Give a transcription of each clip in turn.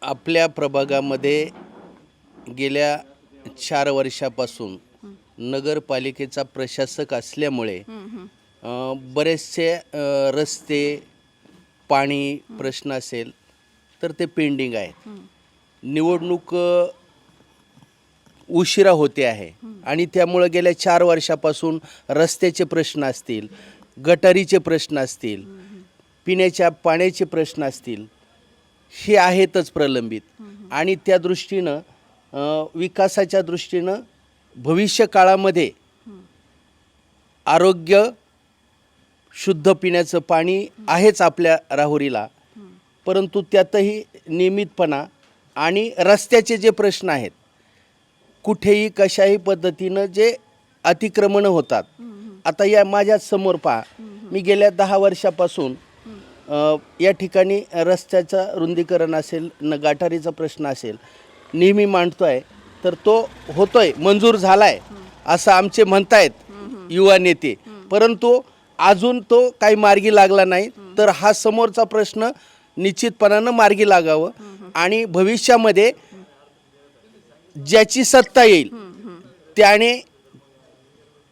आपल्या प्रभागामध्ये गेल्या 4 वर्षापासून नगरपालिकेचा प्रशासक असल्यामुळे बरेचसे रस्ते पाणी प्रश्न असेल तर ते पेंडिंग आहेत. निवडणूक उशिरा होते आहे आणि त्यामुळे गेल्या 4 वर्षापासून रस्त्याचे प्रश्न असतील, गटारीचे प्रश्न असतील, पिण्याच्या पाण्याचे प्रश्न असतील, हे आहेतच प्रलंबित. आणि त्या दृष्टीनं विकासाच्या दृष्टीनं भविष्य काळामध्ये आरोग्य, शुद्ध पिण्याचं पाणी आहेच आपल्या राहुरीला, परंतु त्यातही नियमितपणा आणि रस्त्याचे जे प्रश्न आहेत, कुठेही कशाही पद्धतीनं जे अतिक्रमणं होतात. आता या माझ्या समोर पहा, मी गेल्या 10 वर्षापासून या ठिकाणी रस्त्याचं रुंदीकरण असेल, गटारीचा प्रश्न असेल, नेहमी मांडतोय, तर तो होतोय, मंजूर झालाय असं आमचे म्हणतायत युवा नेते, परंतु अजून तो काही मार्गी लागला नाही. तर हा समोरचा प्रश्न निश्चितपणानं मार्गी लागावं आणि भविष्यामध्ये ज्याची सत्ता येईल त्याने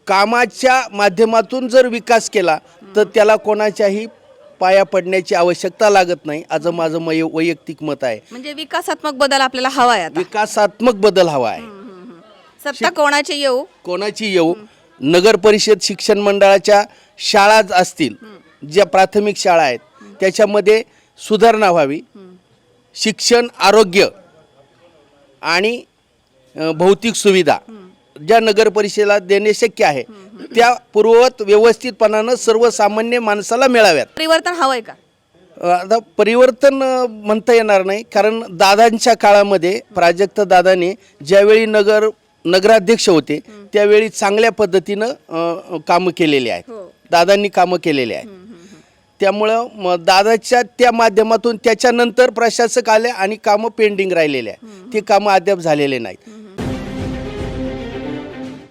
कामाच्या माध्यमातून जर विकास केला तर त्याला कोणाच्याही पाया पडण्याची आवश्यकता लागत नाही, असं माझं वैयक्तिक मत आहे. म्हणजे विकासात्मक बदल आपल्याला हवा आहे आता. विकासात्मक बदल हवा आहे. सत्ता कोणाची येऊ, नगर परिषद शिक्षण मंडळाच्या शाळा असतील, ज्या प्राथमिक शाळा आहेत त्याच्यामध्ये सुधारणा व्हावी. शिक्षण, आरोग्य आणि भौतिक सुविधा ज्या नगर परिषदेला देणे शक्य आहे त्या पूर्ववत व्यवस्थितपणानं सर्वसामान्य माणसाला मिळाव्यात. परिवर्तन हवंय का? आता परिवर्तन म्हणता येणार नाही, कारण दादांच्या काळामध्ये प्राजक्त दादाने ज्यावेळी नगराध्यक्ष होते त्यावेळी चांगल्या पद्धतीनं कामं केलेली आहेत. दादांनी कामं केलेली आहेत. त्यामुळं दादाच्या त्या माध्यमातून त्याच्यानंतर प्रशासक आले आणि कामं पेंडिंग राहिलेले आहेत. ते कामं अद्याप झालेले नाहीत.